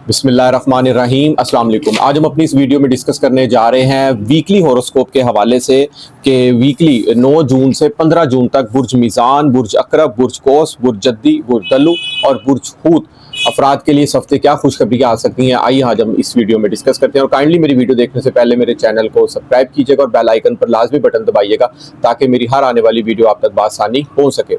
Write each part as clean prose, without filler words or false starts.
बिस्मिल्लाहिर्रहमानिर्रहीम अस्सलाम वालेकुम। आज हम अपनी इस वीडियो में डिस्कस करने जा रहे हैं वीकली हॉरोस्कोप के हवाले से कि वीकली 9 जून से 15 जून तक बुर्ज मीज़ान, बुर्ज अकरब, बुर्ज कौस, बुर्ज जद्दी, बुर्ज दल्लू और बुर्ज हूत अफराद के लिए इस हफ्ते क्या खुशखबरियाँ आ सकती हैं। आइए आज हम इस वीडियो में डिस्कस करते हैं। और काइंडली मेरी वीडियो देखने से पहले मेरे चैनल को सब्सक्राइब कीजिएगा और बेल आइकन पर लाजमी बटन दबाइएगा ताकि मेरी हर आने वाली वीडियो आप तक बासानी पहुँच सके।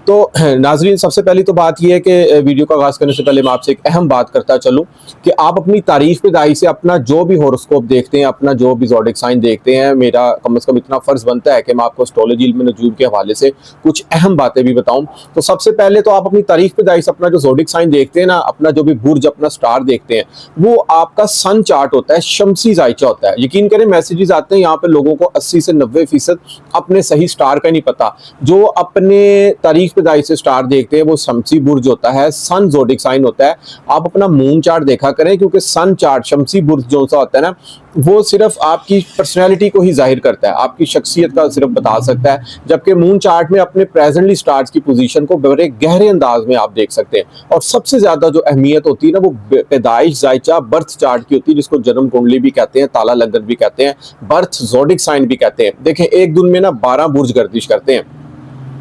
तो नाजरीन, सबसे पहली तो बात यह है कि वीडियो का आगाज़ करने से पहले मैं आपसे एक अहम बात करता चलूँ कि आप अपनी तारीख पैदाइश से अपना जो भी हॉरोस्कोप देखते हैं, अपना जो भी ज़ोडिक साइन देखते हैं, मेरा कम से कम इतना फ़र्ज़ बनता है कि मैं आपको एस्ट्रोलॉजी इल्म नजूम के हवाले से कुछ अहम बातें भी बताऊं। तो सबसे पहले तो आप अपनी तारीख पैदाइश अपना जो ज़ोडिक साइन देखते हैं ना, अपना जो भी बुर्ज, अपना स्टार देखते हैं, वो आपका सन चार्ट होता है, शमसी जायचा होता है। यकीन करें मैसेजेस आते हैं यहाँ पे लोगों को 80 से 90% अपने सही स्टार का नहीं पता। जो अपने तारीख पैदाइश से स्टार देखते हैं वो शमसी बुर्ज होता है, सन ज़ोडिक साइन होता है। आप अपना मून चार्ट देखा करें क्योंकि सन चार्ट शमसी बुर्ज जो सा होता है ना, वो सिर्फ आपकी पर्सनैलिटी को ही जाहिर करता है, आपकी शख्सियत का सिर्फ बता सकता है। जबकि मून चार्ट में अपने प्रेजेंटली स्टार्स की पोजीशन को बड़े गहरे अंदाज में आप देख सकते हैं। और सबसे ज्यादा जो अहमियत होती है ना, वो पैदाइश जायचा बर्थ चार्ट की होती है, जिसको जन्म कुंडली भी कहते हैं, ताला लग्न भी कहते हैं, बर्थ ज़ोडिक साइन भी कहते हैं। देखें, एक दिन में ना 12 बुर्ज गर्दिश करते हैं,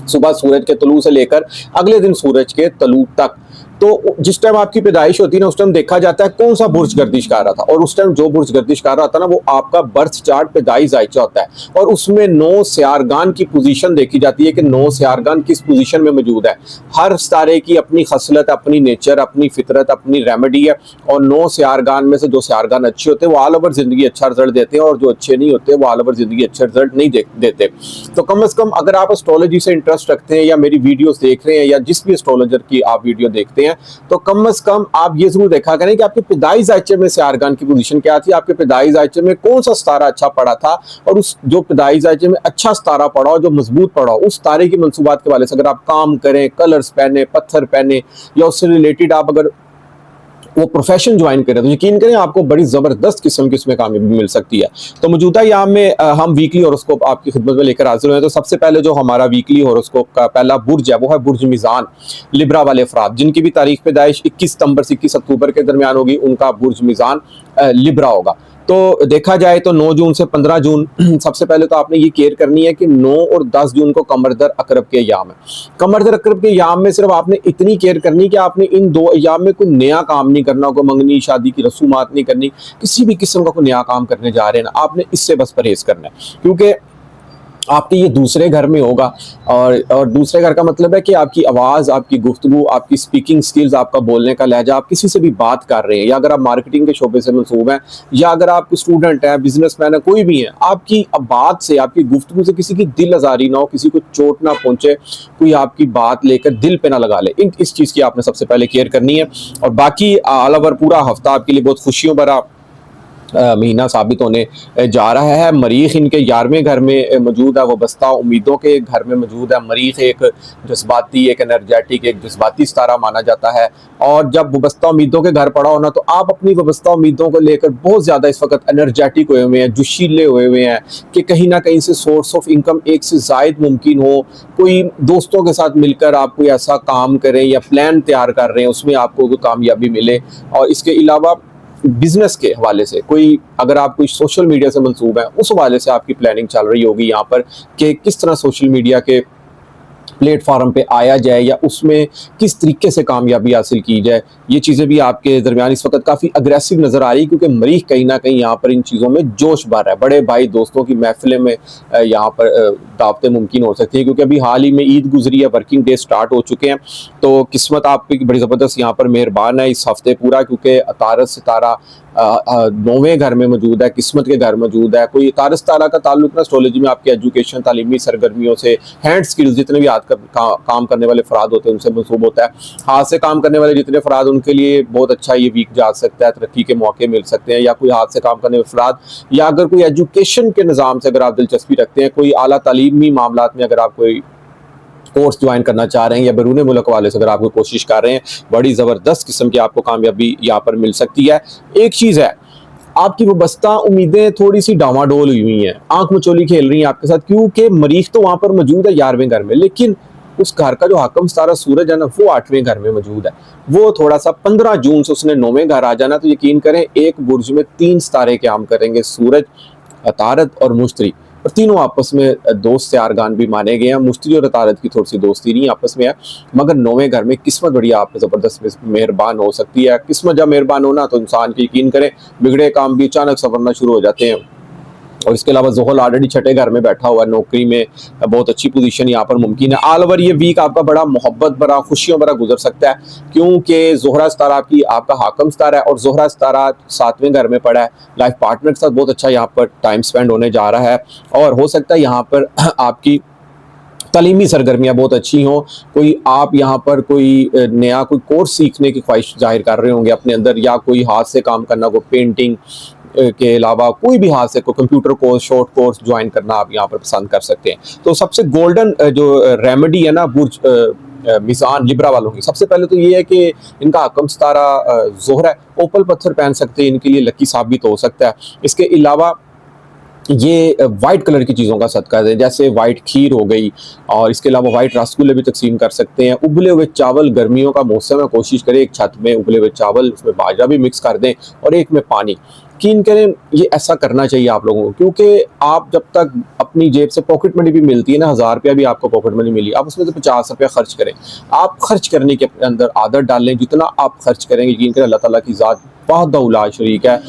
सुबह सूरज के तलू से लेकर अगले दिन सूरज के तलू तक। तो जिस टाइम आपकी पैदाइश होती है ना, उस टाइम देखा जाता है कौन सा बुर्ज गर्दिश कर रहा था, और उस टाइम जो बुर्ज गर्दिश कर रहा था ना, वो आपका बर्थ चार्ट पैदाइश जायचा होता है। और उसमें 9 सियारगान की पोजीशन देखी जाती है कि 9 सियारगान किस पोजीशन में मौजूद है। हर सितारे की अपनी खसलत, अपनी नेचर, अपनी फितरत, अपनी रेमेडी है। और 9 सियारगान में से जो सियारगान अच्छे होते हैं वो ऑल ओवर जिंदगी अच्छा रिजल्ट देते हैं, और जो अच्छे नहीं होते वो ऑल ओवर जिंदगी अच्छा रिजल्ट नहीं देते। तो कम से कम अगर आप एस्ट्रोलॉजी से इंटरेस्ट रखते हैं या मेरी वीडियोस देख रहे हैं या जिस भी एस्ट्रोलॉजर की आप वीडियो देखते हैं, तो कम से कम आप ये जरूर देखा करें कि आपके पैदाइश जायचे में सियारगान की पोजीशन क्या थी, आपके पैदाइश जायचे में कौन सा सितारा अच्छा पड़ा था, और उस जो पैदाइश जायचे में अच्छा सितारा पड़ा हो, जो मजबूत पड़ा हो, उस सितारे की मंसूबात के वाले से अगर आप काम करें, कलर्स पहने, पत्थर पहने, या उससे रिलेटेड आप अगर वो प्रोफेशन ज्वाइन करें, तो यकीन करें आपको बड़ी ज़बरदस्त किस्म की उसमें कामयाबी मिल सकती है। तो मौजूदा यहाँ में हम वीकली हॉरोस्कोप आपकी खिदमत में लेकर हाजिर हुए हैं। तो सबसे पहले जो हमारा वीकली हॉरोस्कोप का पहला बुर्ज है वो है बुर्ज मीज़ान। लिब्रा वाले अफराद जिनकी भी तारीख पैदाइश 21 सितंबर से 21 अक्टूबर के दरमियान होगी, उनका बुर्ज मीज़ान लिब्रा होगा। तो देखा जाए तो 9 जून से 15 जून सबसे पहले तो आपने ये केयर करनी है कि 9 और 10 जून को कमरदर अकरब के अयाम है। कमरदर अकरब के अयाम में सिर्फ आपने इतनी केयर करनी कि आपने इन 2 अयाम में कोई नया काम नहीं करना, कोई मंगनी शादी की रसूमात नहीं करनी, किसी भी किस्म का कोई नया काम करने जा रहे हैं ना, आपने इससे बस परहेज करना है। क्योंकि आपके ये दूसरे घर में होगा, और दूसरे घर का मतलब है कि आपकी आवाज़, आपकी गुफ्तगू, आपकी स्पीकिंग स्किल्स, आपका बोलने का लहजा, आप किसी से भी बात कर रहे हैं, या अगर आप मार्केटिंग के शोबे से मंसूब हैं, या अगर आप स्टूडेंट हैं, बिजनेसमैन है, कोई भी है, आपकी बात से, आपकी गुफ्तगू से किसी की दिल आज़ारी ना हो, किसी को चोट ना पहुंचे, कोई आपकी बात लेकर दिल पे ना लगा ले। इस चीज़ की आपने सबसे पहले केयर करनी है। और बाकी ऑल ओवर पूरा हफ्ता आपके लिए बहुत खुशियों भरा महीना साबित होने जा रहा है। मरीख इनके 11वें घर में मौजूद है, वो बस्ता उम्मीदों के घर में मौजूद है। मरीख एक जज्बाती, एक एनर्जेटिक, एक जज्बाती सितारा माना जाता है। और जब वबस्ता उम्मीदों के घर पड़ा होना, तो आप अपनी वबस्ता उम्मीदों को लेकर बहुत ज़्यादा इस वक्त एनर्जेटिक हुए हुए हैं, जोशीले हुए हुए हैं कि कहीं ना कहीं से सोर्स ऑफ इनकम एक से ज़ायद मुमकिन हो। कोई दोस्तों के साथ मिलकर आप कोई ऐसा काम करें या प्लान तैयार कर रहे हैं, उसमें आपको कोई कामयाबी मिले। और इसके अलावा बिजनेस के हवाले से कोई, अगर आप कोई सोशल मीडिया से मंसूब है, उस हवाले से आपकी प्लानिंग चल रही होगी यहाँ पर कि किस तरह सोशल मीडिया के प्लेटफॉर्म पे आया जाए या उसमें किस तरीके से कामयाबी हासिल की जाए। ये चीज़ें भी आपके दरमियान इस वक्त काफ़ी अग्रेसिव नज़र आ रही है, क्योंकि मरीख कहीं ना कहीं यहाँ पर इन चीज़ों में जोश भर रहा है। बड़े भाई दोस्तों की महफिलें में यहाँ पर दावतें मुमकिन हो सकती हैं, क्योंकि अभी हाल ही में ईद गुजरी है, वर्किंग डे स्टार्ट हो चुके हैं। तो किस्मत आपकी बड़ी ज़बरदस्त यहाँ पर मेहरबान है इस हफ्ते पूरा, क्योंकि तारस सितारा 9वें घर में मौजूद है, किस्मत के घर मौजूद है। कोई तारस सितारा का ताल्लुक ना एस्ट्रोलॉजी में आपकी एजुकेशन, तालीमी सरगर्मियों से, हैंड स्किल्स, जितने भी हाथ काम करने वाले अफराद होते हैं उनसे मंसूब होता है। हाथ से काम करने वाले जितने अफराद, उनके लिए बहुत अच्छा ये वीक जा सकता है, तरक्की के मौके मिल सकते हैं। या कोई हाथ से काम करने वाले अफराद, या अगर कोई एजुकेशन के निज़ाम से अगर आप दिलचस्पी रखते हैं, कोई आला तालीमी मामलात में अगर आप कोई कोर्स ज्वाइन करना चाह रहे हैं, या बैरून मुल्क वाले से अगर आप कोई कोशिश कर रहे हैं, बड़ी ज़बरदस्त किस्म की आपको कामयाबी यहाँ पर मिल सकती है। एक चीज़ है, आपकी वबस्ता उम्मीदें थोड़ी सी डामाडोल हुई हैं, आंख मचोली खेल रही हैं आपके साथ, क्योंकि मरीख तो वहां पर मौजूद है 11वें घर में, लेकिन उस घर का जो हाकम सितारा सूरज है ना, वो 8वें घर में मौजूद है। वो थोड़ा सा 15 जून से उसने 9वें घर आ जाना, तो यकीन करें एक बुर्ज में 3 सितारे क़याम करेंगे, सूरज, अतारद और मुश्तरी। और तीनों आपस में दोस्त यारगान भी माने गए हैं। मुश्तरी और अतारद की थोड़ी सी दोस्ती नहीं आपस में है, मगर 9वें घर में किस्मत बड़ी आप पे ज़बरदस्त मेहरबान हो सकती है। किस्मत जब मेहरबान होना तो इंसान की, यकीन करें, बिगड़े काम भी अचानक संवरना शुरू हो जाते हैं। और इसके अलावा ज़ोहल ऑलरेडी छठे घर में बैठा हुआ है, नौकरी में बहुत अच्छी पोजीशन यहाँ पर मुमकिन है। ऑल ओवर ये वीक आपका बड़ा मोहब्बत भरा, खुशियों भरा गुजर सकता है, क्योंकि ज़ोहरा सितारा आपका हाकम सितारा है और ज़ोहरा सितारा 7वें घर में पड़ा है। लाइफ पार्टनर के साथ बहुत अच्छा यहाँ पर टाइम स्पेंड होने जा रहा है, और हो सकता है यहाँ पर आपकी तालीमी सरगर्मियाँ बहुत अच्छी हों। कोई आप यहाँ पर कोई नया कोई कोर्स सीखने की ख्वाहिश जाहिर कर रहे होंगे अपने अंदर, या कोई हाथ से काम करना, कोई पेंटिंग के अलावा कोई भी हाथ से कोई computer course, short course join करना आप यहाँ पर पसंद कर सकते हैं। तो सबसे गोल्डन जो रेमेडी है ना बुर्ज मिज़ान लिब्रा वालों की, सबसे पहले तो ये है कि इनका हाकम सितारा ज़ोहरा है। ओपल पत्थर पहन सकते हैं, इनके लिए लकी साबित हो सकता है। इसके अलावा ये वाइट कलर की चीज़ों का सदका दें, जैसे वाइट खीर हो गई, और इसके अलावा वाइट रसगुल्ले भी तकसीम कर सकते हैं। उबले हुए चावल, गर्मियों का मौसम है, कोशिश करें एक छत में उबले हुए चावल, उसमें बाजरा भी मिक्स कर दें, और एक में पानी। यकीन करें ये ऐसा करना चाहिए आप लोगों को, क्योंकि आप जब तक अपनी जेब से पॉकेट मनी भी मिलती है ना, 1000 रुपया भी आपको पॉकेट मनी मिली, आप उसमें से 50 रुपया खर्च करें। आप खर्च करने के अंदर आदत डालें, जितना आप खर्च करेंगे यकीन करें अल्लाह ताला की ज़ात वहदहुल्ला शरीक है,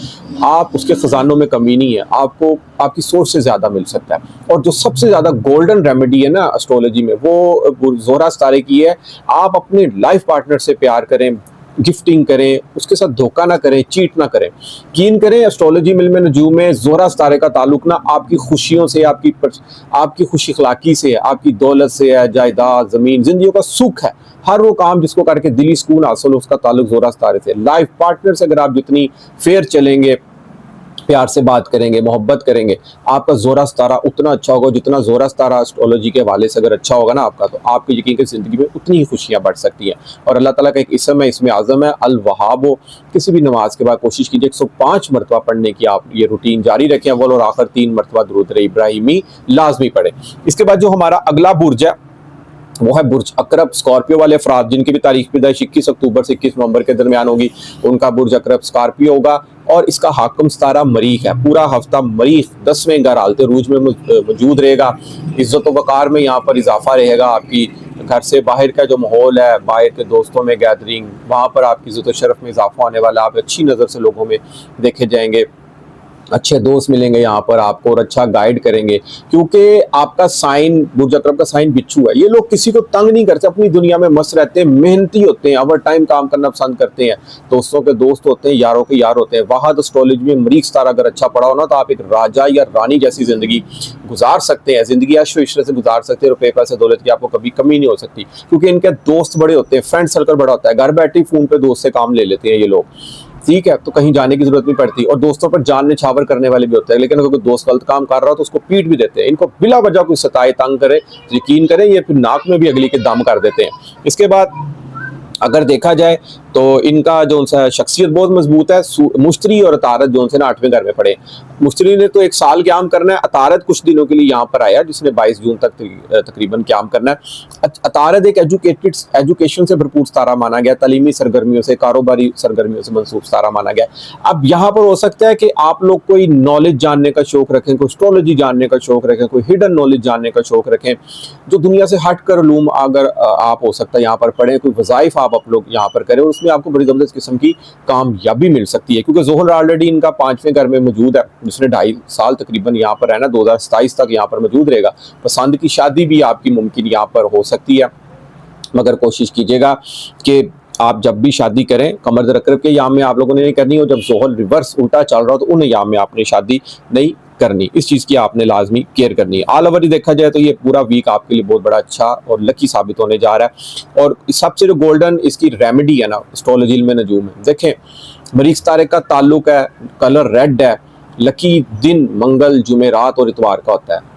आप उसके ख़जानों में कमी नहीं है, आपको आपकी सोच से ज़्यादा मिल सकता है। और जो सबसे ज़्यादा गोल्डन रेमेडी है ना एस्ट्रोलॉजी में, वो ज़ोहरा सितारे की है। आप अपने लाइफ पार्टनर से प्यार करें, गिफ्टिंग करें, उसके साथ धोखा ना करें, चीट ना करें। यकीन करें एस्ट्रोलॉजी में नजूम में ज़ोहरा सितारे का ताल्लुक ना आपकी खुशियों से, आपकी खुशी अखलाकी से, आपकी दौलत से है, जायदाद, ज़मीन, जिंदगी का सुख है। हर वो काम जिसको करके दिली सुकून हासिल हो, उसका ताल्लुक ज़ोहरा सितारे से। लाइफ पार्टनर से अगर आप जितनी फेयर चलेंगे, प्यार से बात करेंगे, मोहब्बत करेंगे, आपका ज़ोहरा सितारा उतना अच्छा होगा। जितना ज़ोहरा सितारा एस्ट्रोलॉजी के हवाले से अगर अच्छा होगा ना आपका, तो आपकी यकीन की ज़िंदगी में उतनी ही खुशियाँ बढ़ सकती हैं। और अल्लाह ताला का एक इसम है, इसमें आज़म है अल वहाब। किसी भी नमाज के बाद कोशिश कीजिए 105 मरतबा पढ़ने की, आप ये रूटीन जारी रखें। अव्वल और आखिर 3 मरतबा दुरूद इब्राहिमी लाजमी पढ़ें। इसके बाद जो हमारा अगला बुर्ज है वो है बुर्ज अकरब। स्कॉर्पियो वाले अफराद जिनकी भी तारीख पैदाइश 21 अक्टूबर से 21 नवंबर के दरमियान होगी, उनका बुर्ज अकरब स्कॉर्पियो होगा। और इसका हाकम सितारा मरीख है। पूरा हफ्ता मरीख 10वें घर हालते रूज में मौजूद रहेगा। इज्जत व वक़ार में यहाँ पर इजाफा रहेगा। आपकी घर से बाहर का जो माहौल है, बाहर के दोस्तों में गैदरिंग, वहाँ पर आपकी इज्जत व शरफ में इजाफा होने वाला, आप अच्छी नज़र से लोगों में देखे जाएंगे, अच्छे दोस्त मिलेंगे यहाँ पर आपको और अच्छा गाइड करेंगे। क्योंकि आपका साइन, बुर्ज अकरब का साइन बिच्छू है। ये लोग किसी को तंग नहीं करते, अपनी दुनिया में मस्त रहते हैं, मेहनती होते हैं, ओवर टाइम काम करना पसंद करते हैं, दोस्तों के दोस्त होते हैं, यारों के यार होते हैं। वहाद एस्ट्रोलॉजी में मरीख सितारा अगर अच्छा पड़ा हो ना, तो आप एक राजा या रानी जैसी जिंदगी गुजार सकते हैं। जिंदगी ऐशो इशरत से गुजार सकते हैं। रुपये पैसे दौलत की आपको कभी कमी नहीं हो सकती, क्योंकि इनके दोस्त बड़े होते हैं, फ्रेंड सर्कल बड़ा होता है। घर बैठे फोन पे दोस्त से काम ले लेते हैं ये लोग, ठीक है, तो कहीं जाने की जरूरत नहीं पड़ती। और दोस्तों पर जान निछावर करने वाले भी होते हैं, लेकिन अगर कोई दोस्त गलत काम कर रहा हो तो उसको पीट भी देते हैं। इनको बिला वजह कोई सताए, तंग करे, यकीन करें ये फिर नाक में भी अगली के दम कर देते हैं। इसके बाद अगर देखा जाए तो इनका जो सा शख्सियत बहुत मजबूत है। मुश्तरी और अतारत जो से ना 8वें घर में पड़े। मुश्तरी ने तो 1 साल क्याम करना है, अतारत कुछ दिनों के लिए यहाँ पर आया, जिसने 22 जून तक तकरीबन क्याम करना है। अतारत एक एजुकेशन से भरपूर सितारा माना गया, तालीमी सरगर्मियों से, कारोबारी सरगर्मियों से मनसूब सितारा माना गया। अब यहाँ पर हो सकता है कि आप लोग कोई नॉलेज जानने का शौक रखें, कोई एस्ट्रोलॉजी जानने का शौक रखें, कोई हिडन नॉलेज जानने का शौक रखें, जो दुनिया से हट कर लूम अगर आप हो सकता है यहाँ पर पढ़ें, कोई वज़ाइफ आप लोग यहाँ पर करें, और उसमें आपको बड़ी ज़बरदस्त किस्म की कामयाबी मिल सकती है। क्योंकि ज़ोहल ऑलरेडी इनका 5वें घर में मौजूद है, जिसने 2.5 साल तकरीबन यहाँ पर रहना, 2027 तक यहाँ पर मौजूद रहेगा। पसंद की शादी भी आपकी मुमकिन यहाँ पर हो सकती है, मगर कोशिश कीजिएगा कि आप जब भी शादी करें कमर दर अकरब के याम में आप लोगों ने नहीं करनी हो। जब ज़ोहल रिवर्स उल्टा चल रहा हो तो उन याम में आपने शादी नहीं करनी। इस चीज़ की आपने लाजमी केयर करनी है। ऑल ओवर देखा जाए तो ये पूरा वीक आपके लिए बहुत बड़ा अच्छा और लकी साबित होने जा रहा है। और सबसे जो गोल्डन इसकी रेमेडी है ना एस्ट्रोलॉजी में नजूम है, देखें मरीख सितारे का ताल्लुक है, कलर रेड है, लकी दिन मंगल, जुमेरात और इतवार का होता है।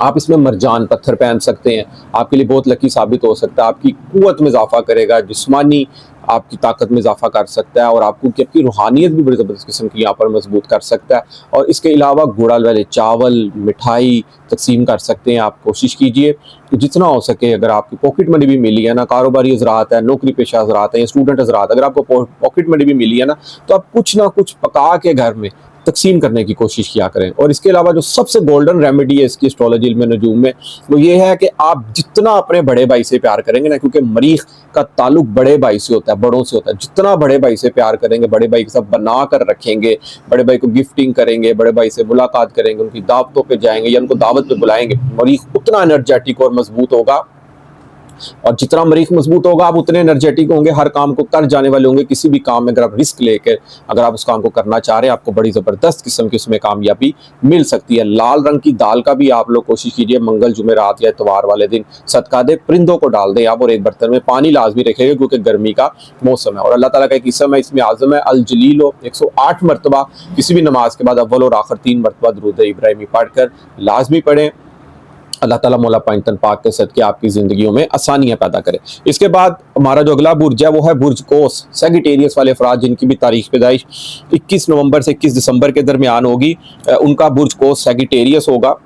आप इसमें मरजान पत्थर पहन सकते हैं, आपके लिए बहुत लकी साबित हो सकता है, आपकी कुव्वत में इजाफा करेगा, जिस्मानी आपकी ताकत में इजाफा कर सकता है और आपको की आपकी रूहानियत भी बड़ी ज़बरदस्त किस्म की यहाँ पर मजबूत कर सकता है। और इसके अलावा गुड़ वाले चावल, मिठाई तकसीम कर सकते हैं। आप कोशिश कीजिए कि जितना हो सके, अगर आपकी पॉकेट मनी भी मिली है ना, कारोबारी हज़रात है, नौकरी पेशा हज़रात है या स्टूडेंट हज़रात, अगर आपको पॉकेट मनी भी मिली है ना, तो आप कुछ ना कुछ पका के घर में तकसीम करने की कोशिश किया करें। और इसके अलावा जो सबसे गोल्डन रेमेडी है इसकी एस्ट्रोलॉजी में नजूम में, वो ये है कि आप जितना अपने बड़े भाई से प्यार करेंगे ना, क्योंकि मरीख का ताल्लुक बड़े भाई से होता है, बड़ों से होता है, जितना बड़े भाई से प्यार करेंगे, बड़े भाई के साथ बना कर रखेंगे, बड़े भाई को गिफ्टिंग करेंगे, बड़े भाई से मुलाकात करेंगे, उनकी दावतों पर जाएंगे या उनको दावत पे बुलाएंगे, मरीख उतना एनर्जेटिक और मजबूत होगा। और जितना मरीख मजबूत होगा, आप उतने एनर्जेटिक होंगे, हर काम को कर जाने वाले होंगे। किसी भी काम में अगर आप रिस्क लेकर अगर आप उस काम को करना चाह रहे हैं, आपको बड़ी ज़बरदस्त किस्म की उसमें कामयाबी मिल सकती है। लाल रंग की दाल का भी आप लोग कोशिश कीजिए मंगल, जुमेरात या इतवार वाले दिन सदका दे, परिंदों को डाल दें आप, और एक बर्तन में पानी लाजमी रखेंगे क्योंकि गर्मी का मौसम है। और अल्लाह ताला का एक इसम है, इसमें आज़म है अल जलील, 108 मरतबा किसी भी नमाज के बाद अव्वल और आखिर 3 मरतबा दुरूद इब्राहिमी पढ़कर लाजमी पढ़ें। अल्लाह ताला मौला पाइंतन पाक के सदके आपकी ज़िंदगियों में आसानियाँ पैदा करे। इसके बाद हमारा जो अगला बुर्ज है वो है बुर्ज कोस। सेगिटेरियस वाले अफराद जिनकी भी तारीख पैदाइश 21 नवंबर से 21 दिसंबर के दरमियान होगी, उनका बुर्ज कोस सेगिटेरियस होगा।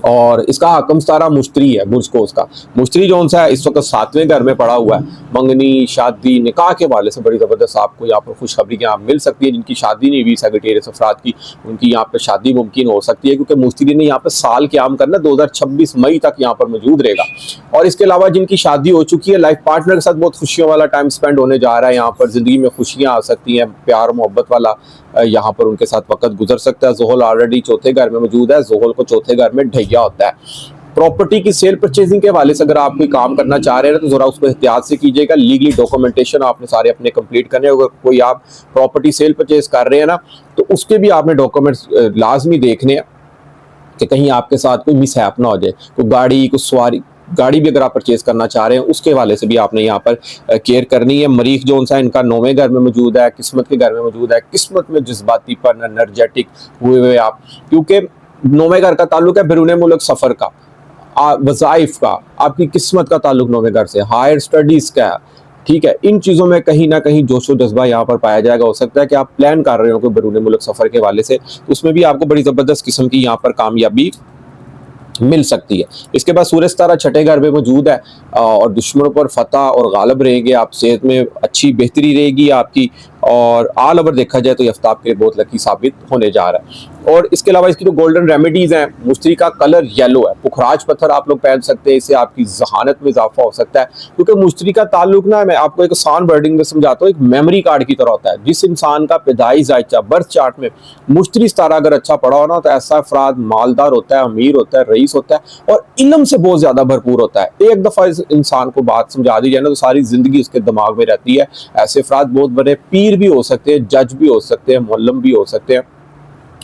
और इसका हकम सितारा मुश्तरी है। बुर्ज कोस का मुश्तरी जो सा है इस वक्त 7वें घर में पड़ा हुआ है। मंगनी, शादी, निकाह के वाले से बड़ी ज़बरदस्त आपको यहाँ पर खुशखबरी यहाँ मिल सकती है। जिनकी शादी नहीं हुई सेगिटेरियस अफराद की, उनकी यहाँ पर शादी मुमकिन हो सकती है, क्योंकि मुश्तरी ने यहाँ पर साल क़याम करना 2026 मई तक यहाँ पर मौजूद रहेगा। और इसके अलावा जिनकी शादी हो चुकी है, लाइफ पार्टनर के साथ बहुत खुशियों वाला टाइम स्पेंड होने जा रहा है। यहाँ पर ज़िंदगी में खुशियाँ आ सकती हैं, प्यार मोहब्बत वाला यहाँ पर उनके साथ वक्त गुजर सकता है। ज़ोहल ऑलरेडी चौथे घर में मौजूद है। ज़ोहल को चौथे घर में ढैया होता है। प्रॉपर्टी की सेल परचेजिंग के हवाले से अगर आप कोई काम करना चाह रहे हैं तो जरा उसको एहतियात से कीजिएगा। लीगली डॉक्यूमेंटेशन आपने सारे अपने कंप्लीट करने। अगर कोई आप प्रॉपर्टी सेल परचेज कर रहे हैं ना, तो उसके भी आपने डॉक्यूमेंट्स लाजमी देखने हैं कि कहीं आपके साथ कोई मिसहैप ना हो जाए। कोई गाड़ी, कोई सवारी, गाड़ी भी अगर आप परचेज करना चाह रहे हैं उसके हवाले से भी आपने यहाँ पर केयर करनी है। मरीख जो सा इनका 9वें घर में मौजूद है, किस्मत के घर में मौजूद है। किस्मत में जज्बातीपन, एनर्जेटिक हुए आप, क्योंकि 9वें घर का ताल्लुक है बैरून मुल्क सफ़र का, वज़ाइफ का, आपकी किस्मत का ताल्लुक 9वें घर से, हायर स्टडीज़ का है। ठीक है, इन चीज़ों में कहीं ना कहीं जोशो जज्बा यहाँ पर पाया जाएगा। हो सकता है कि आप प्लान कर रहे हो कि बैरून मुल्क सफ़र के हवाले से, उसमें भी आपको बड़ी ज़बरदस्त किस्म की यहाँ पर कामयाबी मिल सकती है। इसके बाद सूरज तारा छठे घर में मौजूद है और दुश्मनों पर फतह और गालिब रहेंगे आप। सेहत में अच्छी बेहतरी रहेगी आपकी। और आल ओवर देखा जाए तो ये आफ्ताब के लिए बहुत लकी साबित होने जा रहा है। और इसके अलावा इसकी जो गोल्डन रेमेडीज़ हैं, मुश्तरी का कलर येलो है। पुखराज पत्थर आप लोग पहन सकते हैं, इससे आपकी जहानत में इजाफा हो सकता है। क्योंकि मुश्तरी का ताल्लुक ना, मैं आपको एक आसान वर्डिंग में समझाता हूँ, एक मेमोरी कार्ड की तरह होता है। जिस इंसान का पैदाइश जायचा बर्थ चार्ट में मुश्तरी सितारा अगर अच्छा पड़ा हो ना, तो ऐसा अफराद मालदार होता है, अमीर होता है, रईस होता है और इल्म से बहुत ज़्यादा भरपूर होता है। एक दफ़ा इस इंसान को बात समझा दी जाए ना, तो सारी ज़िंदगी उसके दिमाग में रहती है। ऐसे अफराद बहुत बड़े पीर भी हो सकते हैं, जज भी हो सकते हैं, मुअल्लिम भी हो सकते हैं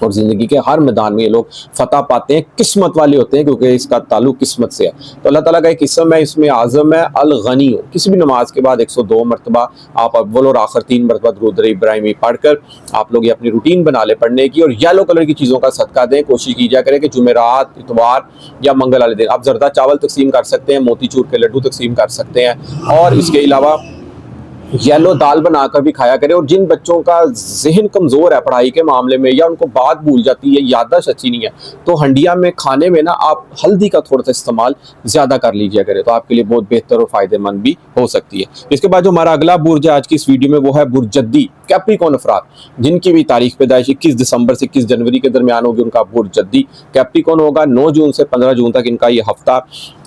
और ज़िंदगी के हर मैदान में ये लोग फतह पाते हैं। किस्मत वाले होते हैं क्योंकि इसका ताल्लुक किस्मत से है। तो अल्लाह ताला का एक इसम है, इसमें आज़म है अल गनी हो। किसी भी नमाज के बाद 102 मरतबा आप अव्वल और आखिर 3 मरतबा दुरूद इब्राहिमी पढ़कर आप लोग ये अपनी रूटीन बना ले पढ़ने की। और येलो कलर की चीज़ों का सदका दें। कोशिश की जाए करें कि जुमेरात, इतवार या मंगल वाले दिन आप जर्दा चावल तकसीम कर सकते हैं, मोतीचूर के लड्डू तकसीम कर सकते हैं। और इसके अलावा येलो दाल बनाकर भी खाया करें। और जिन बच्चों का जहन कमज़ोर है पढ़ाई के मामले में, या उनको बात भूल जाती है, याददाश्त अच्छी नहीं है, तो हंडिया में खाने में ना आप हल्दी का थोड़ा सा इस्तेमाल ज़्यादा कर लीजिए करें, तो आपके लिए बहुत बेहतर और फ़ायदेमंद भी हो सकती है। इसके बाद जो हमारा अगला बुर्ज है आज की इस वीडियो में, वो है बुर्ज जद्दी। कैप्रिकॉन अफराद जिनकी भी तारीख पैदाइश 21 दिसंबर से 21 जनवरी के दरमियान होगी, उनका बुर्ज जद्दी कैप्रिकॉन होगा। 9 जून से 15 जून तक इनका ये हफ्ता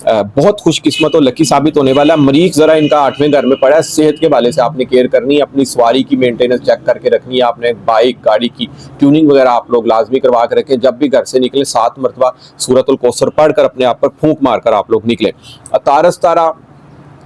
बहुत खुशकिस्मत और लकी साबित होने वाला है। मरीख ज़रा इनका 8वें घर में पड़ा है। सेहत के वाले से आपने केयर करनी है, अपनी सवारी की मेंटेनेंस चेक करके रखनी है। आपने बाइक, गाड़ी की ट्यूनिंग वगैरह आप लोग लाजमी करवा के रखें। जब भी घर से निकले 7 मरतबा सूरतुल कौसर पढ़कर अपने आप पर फूंक मारकर आप लोग निकले। तारस तारा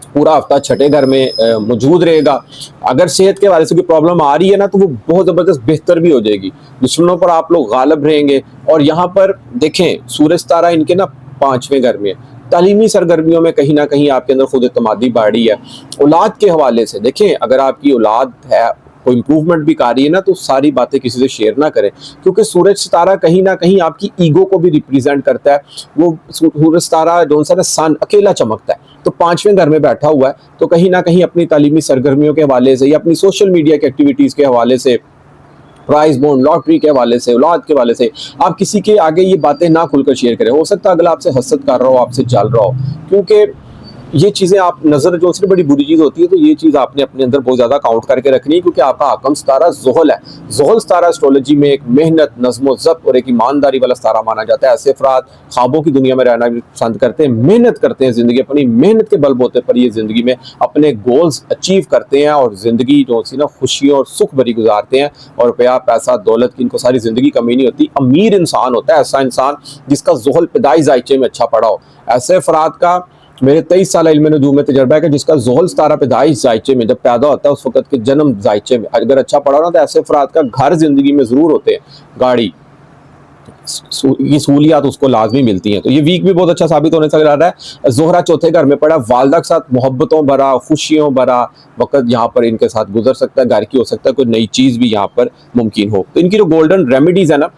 पूरा हफ्ता छठे घर में मौजूद रहेगा। अगर सेहत के वाले से कोई प्रॉब्लम आ रही है ना, तो वो बहुत ज़बरदस्त बेहतर भी हो जाएगी। दुश्मनों पर आप लोग गालिब रहेंगे। और यहाँ पर देखें सूरज तारा इनके ना 5वें घर में है। तालीमी सरगर्मियों में कहीं ना कहीं आपके अंदर खुद एतमादी बढ़ी है। औलाद के हवाले से देखें, अगर आपकी औलाद है कोई इंप्रूवमेंट भी कर रही है ना, तो सारी बातें किसी से शेयर ना करें, क्योंकि सूरज सितारा कहीं ना कहीं आपकी ईगो को भी रिप्रेजेंट करता है। वो सूरज सितारा जो सा सन अकेला चमकता है, तो 5वें घर में बैठा हुआ है, तो कहीं ना कहीं अपनी तालीमी सरगर्मियों के हवाले से या अपनी सोशल मीडिया की एक्टिविटीज़ के हवाले से, प्राइज बॉन्ड, लॉटरी के हवाले से, औलाद के हवाले से आप किसी के आगे ये बातें ना खुलकर शेयर करें। हो सकता है अगला आपसे हसद कर रहा हो, आपसे चल रहा हो, क्योंकि ये चीज़ें आप नज़र जो से बड़ी बुरी चीज़ होती है, तो ये चीज़ आपने अपने अंदर बहुत ज़्यादा काउंट करके रखनी है, क्योंकि आपका हकम सितारा ज़ुहल है। ज़ुहल सितारा एस्ट्रोलॉजी में एक मेहनत, नज़्म ज़ब्त और एक ईमानदारी वाला सितारा माना जाता है। ऐसे अफराद ख्वाबों की दुनिया में रहना भी पसंद करते हैं, मेहनत करते हैं, ज़िंदगी अपनी मेहनत के बलबूते पर ये ज़िंदगी में अपने गोल्स अचीव करते हैं और ज़िंदगी जो सी ना खुशियों और सुख भरी गुजारते हैं। और रुपया, पैसा, दौलत की इनको सारी ज़िंदगी कमी नहीं होती। अमीर इंसान होता है ऐसा इंसान जिसका ज़ुहल पैदाइश जायचे में अच्छा पड़ा हो। ऐसे अफराद का मेरे 23 साल इल्म नजूम में तजर्बा है कि जिसका ज़ुहल सितारा पैदाइश जायचे में जब पैदा होता है, उस वक्त के जन्म जायचे में अगर अच्छा पड़ा हो ना, तो ऐसे अफराद का घर जिंदगी में ज़रूर होते हैं, गाड़ी, ये सहूलियात उसको लाजमी मिलती हैं। तो ये वीक भी बहुत अच्छा साबित होने से लग रहा है। ज़ोहरा चौथे घर में पड़ा, वालदा के साथ मोहब्बतों भरा, खुशियों भरा वक्त यहाँ पर इनके साथ गुजर सकता है। घर की हो सकता है कोई नई चीज़ भी यहाँ पर मुमकिन हो। तो इनकी जो गोल्डन रेमेडीज़ है ना,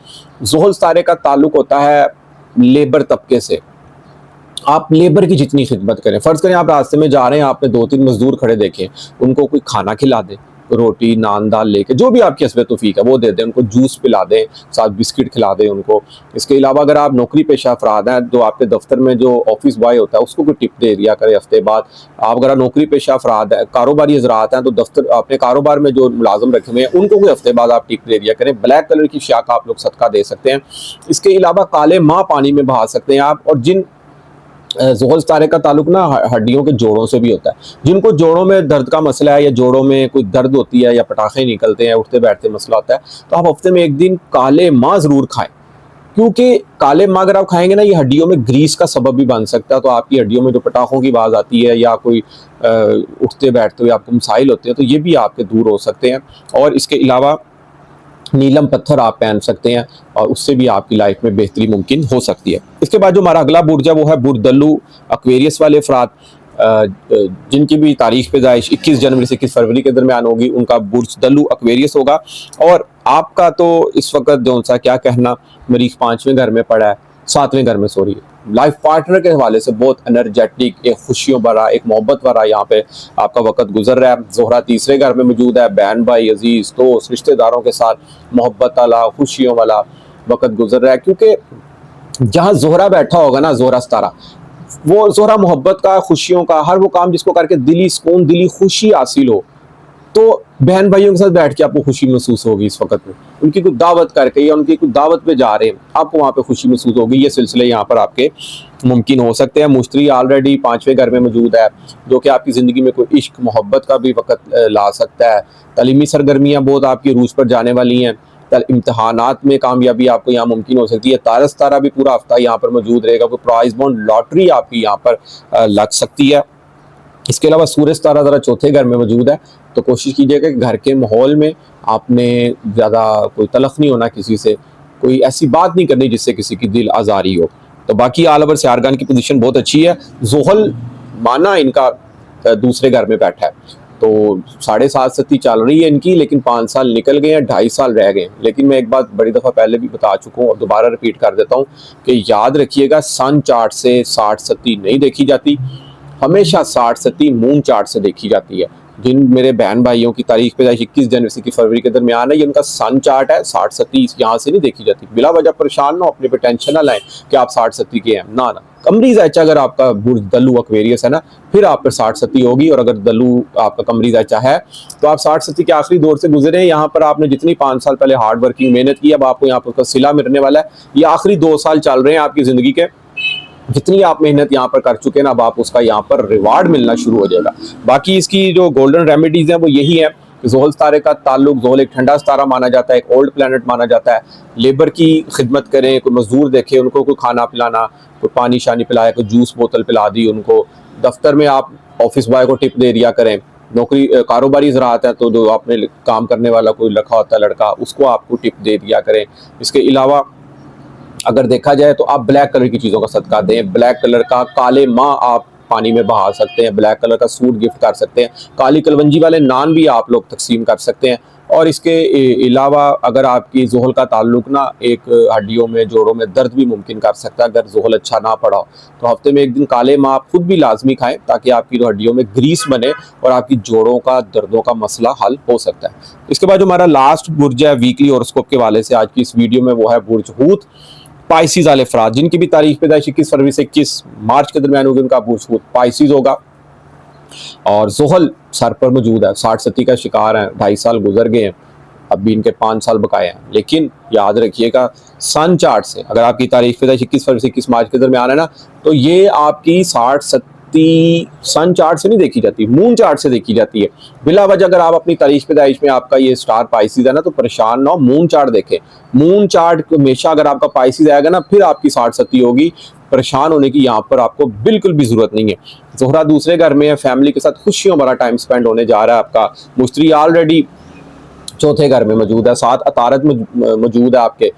ज़ुहल सितारे का ताल्लुक होता है लेबर तबके से। आप लेबर की जितनी खिदमत करें, फ़र्ज़ करें आप रास्ते में जा रहे हैं, आपने 2-3 मजदूर खड़े देखे, उनको कोई खाना खिला दें, रोटी, नान, दाल लेके, जो भी आपकी हस्बे तौफीक है वो दे दें, उनको जूस पिला दें, साथ बिस्किट खिला दें उनको। इसके अलावा अगर आप नौकरी पेशा अफराद हैं, तो आपके दफ्तर में जो ऑफिस बॉय होता है उसको कोई टिप दे दिया करें हफ्ते बाद। आप अगर नौकरी पेशा अफराद हैं, कारोबारी हजरात हैं, तो दफ्तर अपने कारोबार में जो मुलाजम रखे हुए हैं उनको कोई हफ्ते बाद आप टिप दे दिया करें। ब्लैक कलर की शाख आप लोग सदका दे सकते हैं। इसके अलावा काले माह पानी में बहा सकते हैं आप। और जिन ज़ुहल सितारे का ताल्लुक ना हड्डियों के जोड़ों से भी होता है, जिनको जोड़ों में दर्द का मसला है या जोड़ों में कोई दर्द होती है या पटाखे निकलते हैं, उठते बैठते मसला होता है, तो आप हफ्ते में एक दिन काले माह ज़रूर खाएं, क्योंकि काले माह अगर आप खाएंगे ना, ये हड्डियों में ग्रीस का सबब भी बन सकता है। तो आपकी हड्डियों में जो पटाखों की आवाज़ आती है या कोई उठते बैठते हुए आपको मसाइल होते हैं, तो ये भी आपके दूर हो सकते हैं। और इसके अलावा नीलम पत्थर आप पहन सकते हैं और उससे भी आपकी लाइफ में बेहतरी मुमकिन हो सकती है। इसके बाद जो हमारा अगला बुर्ज है वो है बुर्ज दल्लू। एक्वेरियस वाले अफराद जिनकी भी तारीख पैदाइश 21 जनवरी से 21 फरवरी के दरमियान होगी, उनका बुर्ज दल्लू एक्वेरियस होगा। और आपका तो इस वक्त जो सा क्या कहना, मरीज 5वें घर में पड़ा है, 7वें घर में सॉरी, लाइफ पार्टनर के हवाले से बहुत एनर्जेटिक, एक खुशियों भरा, एक मोहब्बत भरा यहाँ पे आपका वक्त गुजर रहा है। ज़ोहरा तीसरे घर में मौजूद है, बहन भाई, अजीज दोस्त, रिश्तेदारों के साथ मोहब्बत वाला, खुशियों वाला वक्त गुजर रहा है। क्योंकि जहाँ ज़ोहरा बैठा होगा ना, ज़ोहरा सितारा, वो ज़ोहरा मोहब्बत का, खुशियों का, हर वो काम जिसको करके दिली सुकून, दिली खुशी हासिल हो, तो बहन भाइयों के साथ बैठ के आपको खुशी महसूस होगी। इस वक्त में उनकी कुछ दावत करके या उनकी कुछ दावत पे जा रहे हैं, आपको वहाँ पे खुशी महसूस होगी। ये सिलसिले यहाँ पर आपके मुमकिन हो सकते हैं। मुश्तरी ऑलरेडी 5वें घर में मौजूद है, जो कि आपकी ज़िंदगी में कोई इश्क मोहब्बत का भी वक्त ला सकता है। तालीमी सरगर्मियाँ बहुत आपकी रूज पर जाने वाली हैं, इम्तहानात में कामयाबी आपको यहाँ मुमकिन हो सकती है। तारस तारा भी पूरा हफ्ता यहाँ पर मौजूद रहेगा, कोई प्राइज बॉन्ड, लॉटरी आपकी यहाँ पर लग सकती है। इसके अलावा सूरज तारा ज़रा चौथे घर में मौजूद है, तो कोशिश कीजिएगा कि घर के माहौल में आपने ज़्यादा कोई तलख नहीं होना किसी से, कोई ऐसी बात नहीं करनी जिससे किसी की दिल आज़ारी हो। तो बाकी आल ओवर सियारगान की पोजीशन बहुत अच्छी है। ज़ुहल माना इनका दूसरे घर में बैठा है, तो 7.5 सती चल रही है इनकी, लेकिन 5 साल निकल गए हैं, 2.5 साल रह गए। लेकिन मैं एक बात बड़ी दफ़ा पहले भी बता चुका हूँ और दोबारा रिपीट कर देता हूँ कि याद रखिएगा, सन चार्ट से 60 सती नहीं देखी जाती, हमेशा 60 सती मून चार्ट से देखी जाती है। जिन मेरे बहन भाइयों की तारीख पैदाइश 21 जनवरी से 21 फरवरी के दरमियान है, ये उनका सन चार्ट है। 60 सती यहाँ से नहीं देखी जाती। बिला वजह परेशान ना, अपने पे टेंशन ना लाएं कि आप 60 सती के हैं, ना ना। कमरी ज़ायचा अगर आपका बुर्ज दल्लू एक्वेरियस है ना, फिर आप पर 60 सती होगी। और अगर दल्लू आपका कमरी ज़ायचा है तो आप 60 सती के आखिरी दौर से गुजरे हैं। यहाँ पर आपने जितनी 5 साल पहले हार्ड वर्किंग मेहनत की, अब आपको यहाँ पर उसका सिला मिलने वाला है। ये आखिरी 2 साल चल रहे हैं आपकी ज़िंदगी के, जितनी आप मेहनत यहाँ पर कर चुके हैं ना, अब आप उसका यहाँ पर रिवार्ड मिलना शुरू हो जाएगा। बाकी इसकी जो गोल्डन रेमेडीज हैं वो यही है। ज़ुहल सितारे का ताल्लुक, ज़ुहल एक ठंडा सितारा माना जाता है, एक ओल्ड प्लैनेट माना जाता है। लेबर की खिदमत करें, कोई मजदूर देखे, उनको कोई खाना पिलाना, कोई पानी शानी पिलाया, कोई जूस बोतल पिला दी उनको। दफ्तर में आप ऑफिस बॉय को टिप दे दिया करें। नौकरी कारोबारी ज़राअत है तो जो आपने काम करने वाला कोई रखा होता है लड़का, उसको आपको टिप दे दिया करें। इसके अलावा अगर देखा जाए तो आप ब्लैक कलर की चीज़ों का सदका दें। ब्लैक कलर का काले माह आप पानी में बहा सकते हैं, ब्लैक कलर का सूट गिफ्ट कर सकते हैं, काली कलवंजी वाले नान भी आप लोग तकसीम कर सकते हैं। और इसके अलावा अगर आपकी ज़ोहल का ताल्लुक ना एक हड्डियों में, जोड़ों में दर्द भी मुमकिन कर सकता है अगर ज़ोहल अच्छा ना पड़ा हो, तो हफ्ते में एक दिन काले माह आप खुद भी लाजमी खाएं ताकि आपकी जो हड्डियों में ग्रीस बने और आपकी जोड़ों का, दर्दों का मसला हल हो सकता है। इसके बाद जो हमारा लास्ट बुर्ज है वीकली हॉरोस्कोप के वाले से आज की इस वीडियो में, वो है बुर्ज हूत। पाइसिस वाले अफराद जिनकी भी तारीख पैदाइश 21 फरवरी से 21 मार्च के दरमियान होगी, उनका बुर्ज हूत पाइसिस होगा। और ज़ोहल सर पर मौजूद है, 60 का शिकार है, 2.5 साल गुजर गए हैं, अब भी इनके 5 साल बकाए हैं। लेकिन याद रखिएगा सन चार्ट से, अगर आपकी तारीख पैदाइश 21 फरवरी से 21 मार्च के दरमियान है ना, तो ये आपकी 60-70 सन चार्ट से नहीं देखी जाती, मून चार्ट से देखी जाती है। बिला वजह अगर आप अपनी तारीख पैदाइश में आपका ये स्टार पाइसिस है ना, तो परेशान ना हो, मून चार्ट देखें। मून चार्ट हमेशा अगर आपका पाइसिस आएगा ना, फिर आपकी 60-70 होगी। परेशान होने की यहाँ पर आपको बिल्कुल भी जरूरत नहीं है। ज़ोहरा दूसरे घर में है, फैमिली के साथ खुशियों भरा टाइम स्पेंड होने जा रहा है आपका। मुश्तरी ऑलरेडी चौथे घर में मौजूद है, 7 अतारत मौजूद है आपके।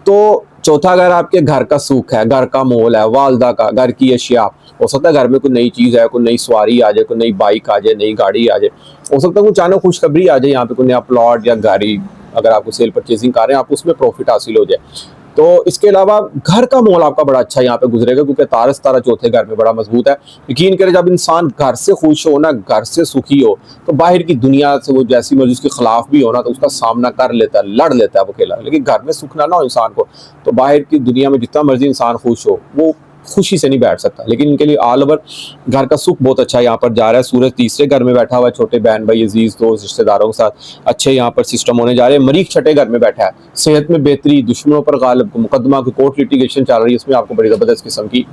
तो चौथा घर आपके घर का सुख है, घर का मोल है, वालदा का, घर की अशिया। हो सकता है घर में कोई नई चीज़ है, कोई नई सवारी आ जाए, कोई नई बाइक आ जाए, नई गाड़ी आ जाए। हो सकता है कोई अचानक खुशखबरी आ जाए, यहाँ पे कोई नया प्लॉट या गाड़ी अगर आपको सेल परचेजिंग कर रहे हैं, आप उसमें प्रॉफिट हासिल हो जाए। तो इसके अलावा घर का मोल आपका बड़ा अच्छा यहाँ पे गुजरेगा, क्योंकि तारस तारा चौथे घर में बड़ा मजबूत है। यकीन करें, जब इंसान घर से खुश हो ना, घर से सुखी हो, तो बाहर की दुनिया से वो जैसी मर्जी उसके खिलाफ भी हो ना, तो उसका सामना कर लेता है, लड़ लेता है वो अकेला। लेकिन घर में सुख ना हो इंसान को, तो बाहर की दुनिया में जितना मर्जी इंसान खुश हो, वो खुशी से नहीं बैठ सकता। लेकिन इनके लिए ऑल ओवर घर का सुख बहुत अच्छा यहाँ पर जा रहा है। सूरज तीसरे घर में बैठा हुआ है, छोटे बहन भाई, अजीज दोस्त, रिश्तेदारों के साथ अच्छे यहाँ पर सिस्टम होने जा रहे हैं। मरीख छठे घर में बैठा है, सेहत में बेहतरी, दुश्मनों पर गालिब, मुकदमा की कोर्ट लिटिगेशन चल रही है, इसमें आपको बड़ी ज़बरदस्त किस्म की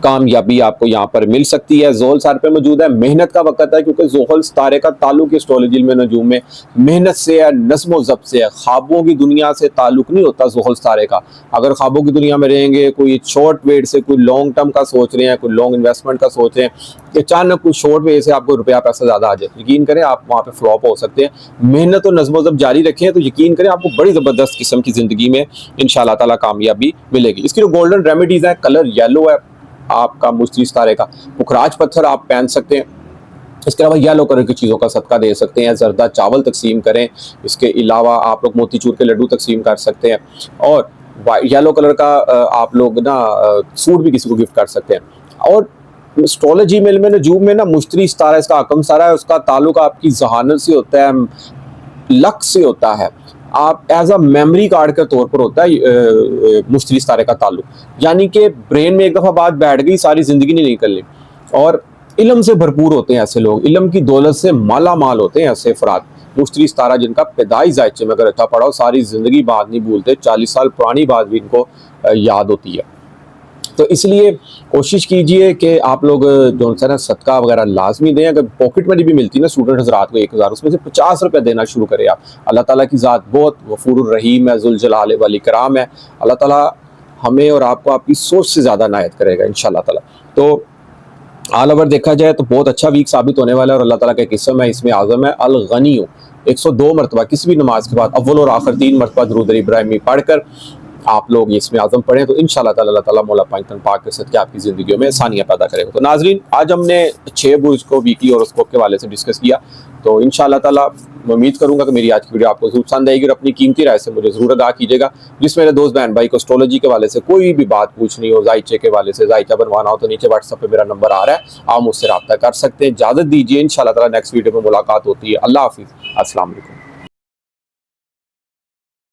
कामयाबी आपको यहाँ पर मिल सकती है। ज़ोहल सर पे मौजूद है, मेहनत का वक्त है, क्योंकि ज़ोहल सितारे का ताल्लुक एस्ट्रोलॉजी में, नजूम में मेहनत से है, नज़्म व ज़ब्त से है। ख्वाबों की दुनिया से ताल्लुक नहीं होता ज़ोहल सितारे का। अगर ख्वाबों की दुनिया में रहेंगे, कोई शॉर्ट वेट से कोई लॉन्ग टर्म का सोच रहे हैं, कोई लॉन्ग इन्वेस्टमेंट का सोच रहे हैं, कि अचानक कुछ शॉर्ट वे से आपको रुपया पैसा ज़्यादा आ जाए, यकीन करें आप वहाँ पे फ्लॉप हो सकते हैं। मेहनत और नज़्म व ज़ब्त जारी रखें, तो यकीन करें आपको बड़ी ज़बरदस्त किस्म की ज़िंदगी में इंशाअल्लाह ताला कामयाबी मिलेगी। इसकी जो गोल्डन रेमेडीज़ है, कलर येलो है आपका, मुश्तरी सितारे का पुखराज पत्थर आप पहन सकते हैं। इसके अलावा येलो कलर की चीज़ों का सदका दे सकते हैं, जर्दा चावल तकसीम करें। इसके अलावा आप लोग मोतीचूर के लड्डू तकसीम कर सकते हैं, और येलो कलर का आप लोग ना सूट भी किसी को गिफ्ट कर सकते हैं। और एस्ट्रोलॉजी में नजूम में ना मुश्तरी सितारा, इसका हकम सारा है, उसका ताल्लुक आपकी जहानत से होता है, लक से होता है। आप एज अ मेमोरी कार्ड के तौर पर होता है मुश्तरी सितारे का ताल्लुक, यानी कि ब्रेन में एक दफ़ा बात बैठ गई, सारी ज़िंदगी नहीं निकलनी। और इल्म से भरपूर होते हैं ऐसे लोग, इल्म की दौलत से माला माल होते हैं ऐसे अफराद। मुश्तरी सितारा जिनका पैदाइश जायचे में अगर अच्छा पड़ा हो, सारी ज़िंदगी बात नहीं भूलते, 40 साल पुरानी बात भी इनको याद होती है। तो इसलिए कोशिश कीजिए कि आप लोग जो है ना सदका वगैरह लाजमी दें। अगर पॉकेट मनी भी मिलती है ना स्टूडेंट हज़रात को 1000, उसमें से 50 रुपये देना शुरू करें आप। अल्लाह ताला की ज़ात बहुत गफूरुर रहीम है, ज़ुल जलाल वल इकराम है। अल्लाह ताला हमें और आपको आपकी सोच से ज़्यादा इनायत करेगा इंशाअल्लाह ताला। तो ऑल ओवर देखा जाए तो बहुत अच्छा वीक साबित होने वाला है, और अल्लाह ताला का किस्म है, इसमें आज़म है अल गनी। 102 मरतबा किसी भी नमाज के बाद अव्वल और आखिर 3 मरतबा दुरूद इब्राहिमी पढ़कर आप लोग इसमें आज़म पढ़ें, तो इंशाअल्लाह ताला अल्लाह ताला मौला पाक पाक के सदके आपकी ज़िंदगी में आसानियाँ पैदा करेगा। तो नाज़रीन, आज हमने 6 बुर्ज को वीकली हॉरोस्कोप के वाले से डिस्कस किया। तो इंशाअल्लाह ताला मैं उम्मीद करूंगा कि मेरी आज की वीडियो आपको जरूर पसंद आएगी, और अपनी कीमती राय से मुझे जरूर आगाह कीजिएगा। जिस मेरे दोस्त बहन भाई को एस्ट्रोलॉजी के वाले से कोई भी बात पूछनी हो, जायचे के वाले से जायचा बनवाना हो, तो नीचे व्हाट्सएप पे मेरा नंबर आ रहा है, आप मुझसे रब्ता कर सकते हैं। इजाज़त दीजिए, इंशाअल्लाह ताला नेक्स्ट वीडियो में मुलाकात होती है। अल्लाह हाफिज़, अस्सलाम वालेकुम।